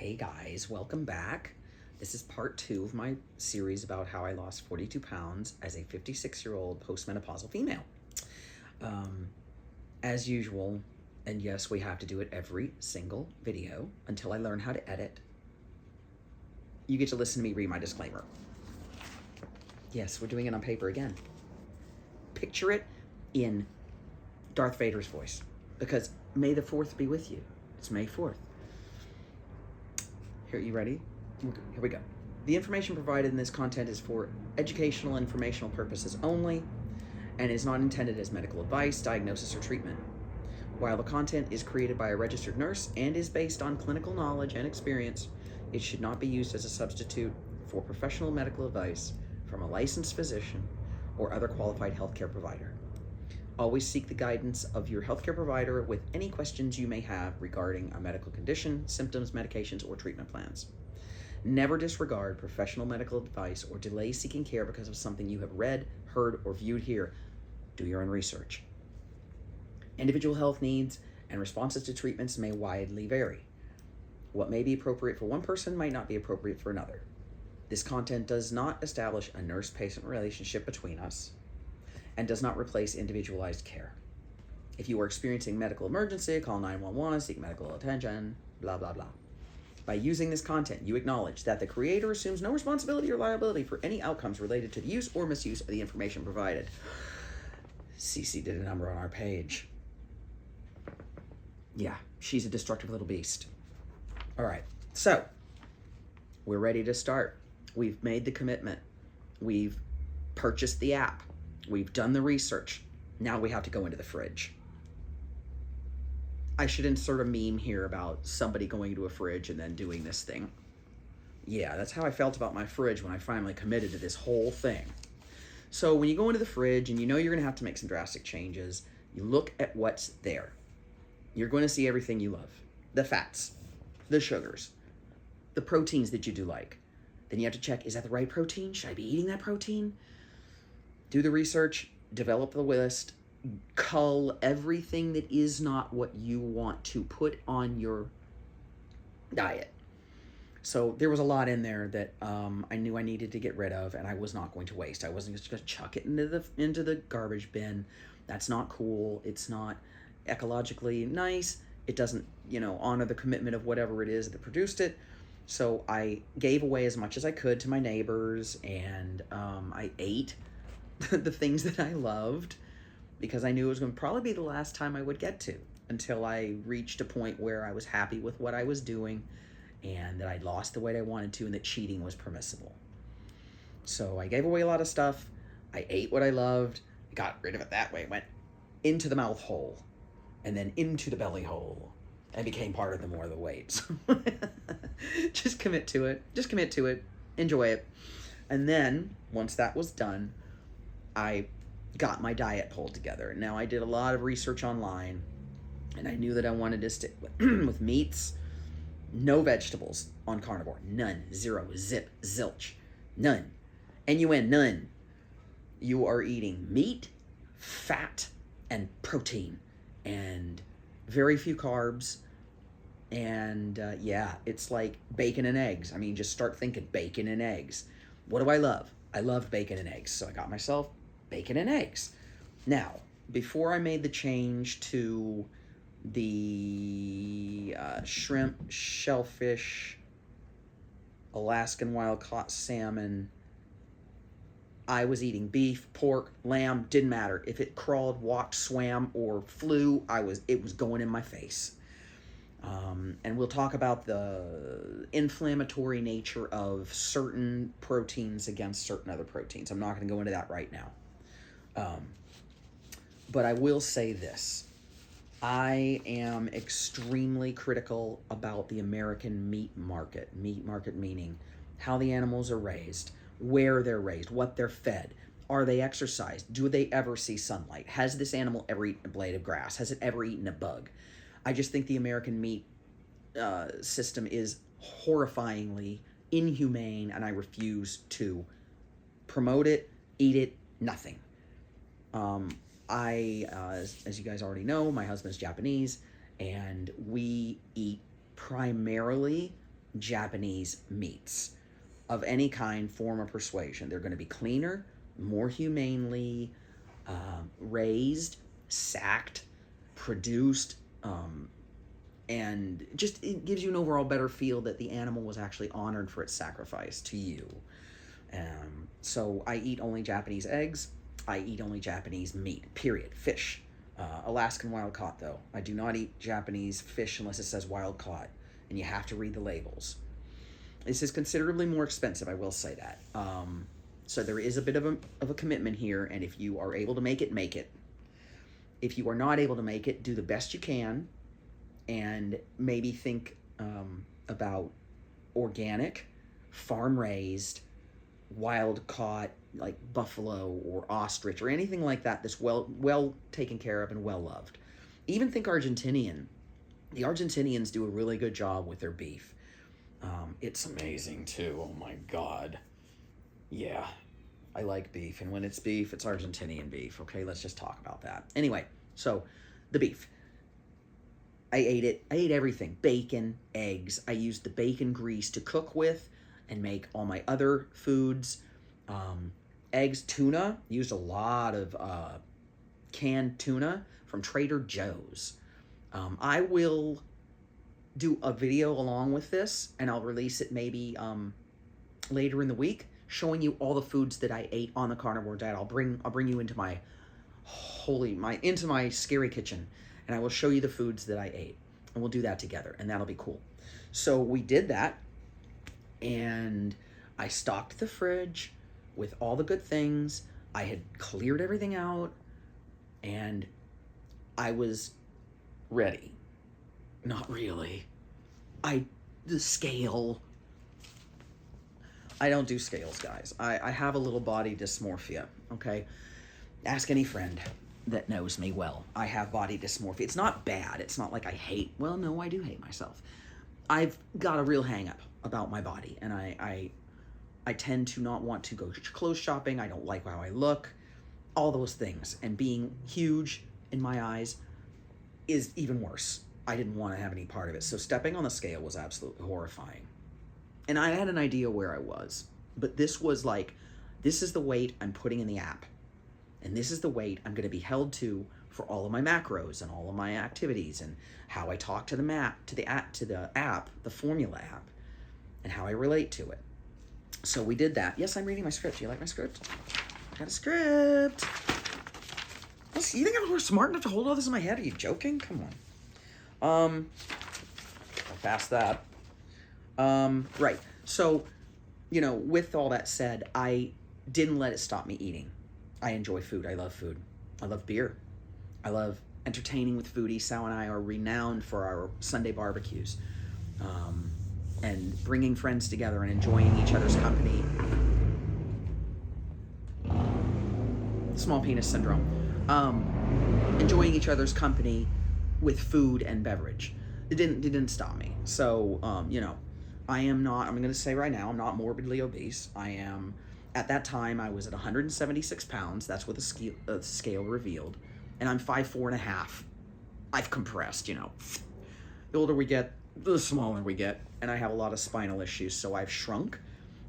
Hey guys, welcome back. This is part 2 of my series about how I lost 42 pounds as a 56-year-old postmenopausal female. As usual, and yes, we have to do it every single video until I learn how to edit. You get to listen to me read my disclaimer. Yes, we're doing it on paper again. Picture it in Darth Vader's voice, because May the 4th be with you. It's May 4th. Here, you ready? Here we go. The information provided in this content is for educational and informational purposes only and is not intended as medical advice, diagnosis, or treatment. While the content is created by a registered nurse and is based on clinical knowledge and experience, it should not be used as a substitute for professional medical advice from a licensed physician or other qualified healthcare provider. Always seek the guidance of your healthcare provider with any questions you may have regarding a medical condition, symptoms, medications, or treatment plans. Never disregard professional medical advice or delay seeking care because of something you have read, heard, or viewed here. Do your own research. Individual health needs and responses to treatments may widely vary. What may be appropriate for one person might not be appropriate for another. This content does not establish a nurse-patient relationship between us and does not replace individualized care. If you are experiencing medical emergency, call 911, seek medical attention, blah, blah, blah. By using this content, you acknowledge that the creator assumes no responsibility or liability for any outcomes related to the use or misuse of the information provided. Cece did a number on our page. Yeah, she's a destructive little beast. All right, so we're ready to start. We've made the commitment. We've purchased the app. We've done the research. Now we have to go into the fridge. I should insert a meme here about somebody going to a fridge and then doing this thing. Yeah, that's how I felt about my fridge when I finally committed to this whole thing. So when you go into the fridge and you know you're going to have to make some drastic changes, you look at what's there. You're going to see everything you love. The fats, the sugars, the proteins that you do like. Then you have to check, is that the right protein? Should I be eating that protein? Do the research, develop the list, cull everything that is not what you want to put on your diet. So there was a lot in there that I knew I needed to get rid of, and I was not going to waste. I wasn't just going to chuck it into the garbage bin. That's not cool. It's not ecologically nice. It doesn't, honor the commitment of whatever it is that produced it. So I gave away as much as I could to my neighbors, and I ate the things that I loved because I knew it was going to probably be the last time I would get to until I reached a point where I was happy with what I was doing and that I'd lost the weight I wanted to and that cheating was permissible. So I gave away a lot of stuff. I ate what I loved, got rid of it that way, went into the mouth hole and then into the belly hole and became part of the more of the weight. Just commit to it. Just commit to it. Enjoy it. And then once that was done, I got my diet pulled together. Now, I did a lot of research online, and I knew that I wanted to stick with meats, no vegetables on carnivore, none, zero, zip, zilch, none, N-U-N, none. You are eating meat, fat, and protein, and very few carbs, and yeah, it's like bacon and eggs. I mean, just start thinking bacon and eggs. What do I love? I love bacon and eggs, so I got myself bacon and eggs. Now, before I made the change to the shrimp, shellfish, Alaskan wild-caught salmon, I was eating beef, pork, lamb, didn't matter. If it crawled, walked, swam, or flew, it was going in my face. And we'll talk about the inflammatory nature of certain proteins against certain other proteins. I'm not going to go into that right now. But I will say this. I am extremely critical about the American meat market. Meat market meaning how the animals are raised, where they're raised, what they're fed. Are they exercised? Do they ever see sunlight? Has this animal ever eaten a blade of grass? Has it ever eaten a bug? I just think the American meat system is horrifyingly inhumane, and I refuse to promote it, eat it, nothing. As you guys already know, my husband's Japanese, and we eat primarily Japanese meats of any kind, form, or persuasion. They're going to be cleaner, more humanely raised, sacked, produced, and just it gives you an overall better feel that the animal was actually honored for its sacrifice to you. So I eat only Japanese eggs. I eat only Japanese meat, period. Fish. Alaskan wild caught, though. I do not eat Japanese fish unless it says wild caught, and you have to read the labels. This is considerably more expensive, I will say that. So there is a bit of a commitment here, and if you are able to make it, make it. If you are not able to make it, do the best you can, and maybe think about organic, farm-raised, wild-caught, like buffalo or ostrich or anything like that that's well taken care of and well-loved. Even think Argentinian. The Argentinians do a really good job with their beef. It's amazing, too. Oh, my God. Yeah, I like beef, and when it's beef, it's Argentinian beef. Okay, let's just talk about that. Anyway, so the beef. I ate it. I ate everything. Bacon, eggs. I used the bacon grease to cook with and make all my other foods. Eggs, tuna. Used a lot of canned tuna from Trader Joe's. I will do a video along with this, and I'll release it maybe later in the week, showing you all the foods that I ate on the carnivore diet. I'll bring you into my scary kitchen, and I will show you the foods that I ate, and we'll do that together, and that'll be cool. So we did that, and I stocked the fridge with all the good things. I had cleared everything out, and I was ready. Not really. The scale. I don't do scales, guys. I have a little body dysmorphia, okay? Ask any friend that knows me well. I have body dysmorphia. It's not bad. It's not like I hate, well, no, I do hate myself. I've got a real hang up about my body, and I tend to not want to go clothes shopping. I don't like how I look, all those things. And being huge in my eyes is even worse. I didn't want to have any part of it. So stepping on the scale was absolutely horrifying. And I had an idea where I was, but this was like, this is the weight I'm putting in the app. And this is the weight I'm going to be held to for all of my macros and all of my activities and how I talk to the app, the formula app, and how I relate to it. So we did that. Yes, I'm reading my script. Do you like my script? I got a script. You think I'm smart enough to hold all this in my head? Are you joking? Come on. I'll pass that. Right. So, with all that said, I didn't let it stop me eating. I enjoy food. I love food. I love beer. I love entertaining with foodies. Sal and I are renowned for our Sunday barbecues. And bringing friends together and enjoying each other's company. Small penis syndrome. Enjoying each other's company with food and beverage. It didn't stop me. So, I'm going to say right now, I'm not morbidly obese. At that time, I was at 176 pounds. That's what the scale revealed. And I'm 5'4.5". I've compressed, The older we get, the smaller we get. And I have a lot of spinal issues, so I've shrunk.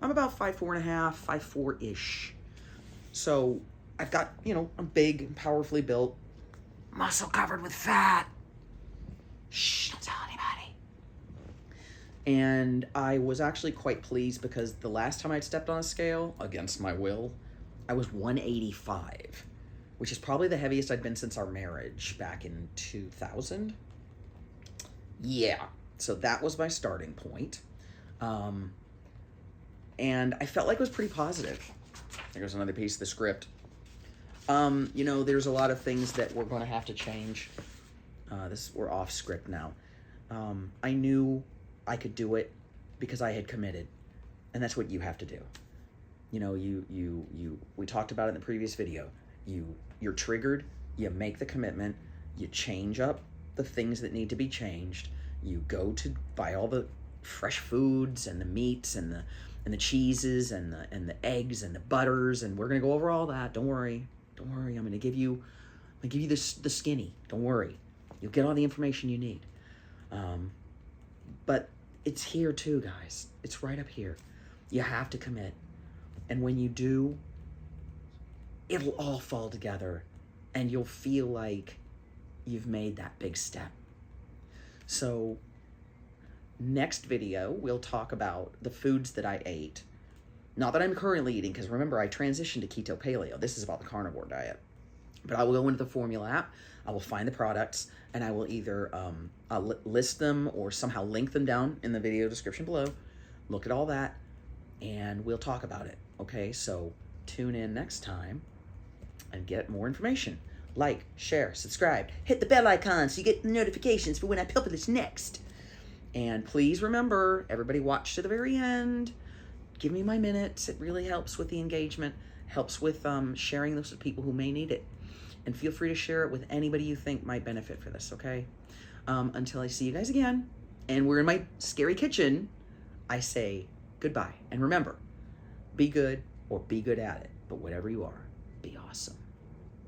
I'm about 5'4.5", 5'4"-ish. So I've got, I'm big, powerfully built, muscle covered with fat. Shh, don't tell anybody. And I was actually quite pleased because the last time I'd stepped on a scale, against my will, I was 185, which is probably the heaviest I'd been since our marriage back in 2000. Yeah, so that was my starting point. And I felt like it was pretty positive. There's another piece of the script. There's a lot of things that we're going to have to change. We're off script now. I knew I could do it because I had committed, and that's what you have to do. We talked about it in the previous video. You're triggered, you make the commitment, you change up the things that need to be changed. You go to buy all the fresh foods and the meats and the cheeses and the eggs and the butters, and we're gonna go over all that. Don't worry. I'm gonna give you the skinny. Don't worry. You'll get all the information you need. But it's here too, guys. It's right up here. You have to commit. And when you do, it'll all fall together and you'll feel like you've made that big step. So next video, we'll talk about the foods that I ate. Not that I'm currently eating, because remember, I transitioned to keto paleo. This is about the carnivore diet. But I will go into the Formula app, I will find the products, and I will either list them or somehow link them down in the video description below. Look at all that, and we'll talk about it. Okay, so tune in next time and get more information. Like, share, subscribe, hit the bell icon so you get the notifications for when I publish next. And please remember, everybody watch to the very end. Give me my minutes. It really helps with the engagement, helps with sharing this with people who may need it. And feel free to share it with anybody you think might benefit for this, okay? Until I see you guys again, and we're in my scary kitchen, I say goodbye. And remember, be good or be good at it. But whatever you are, be awesome.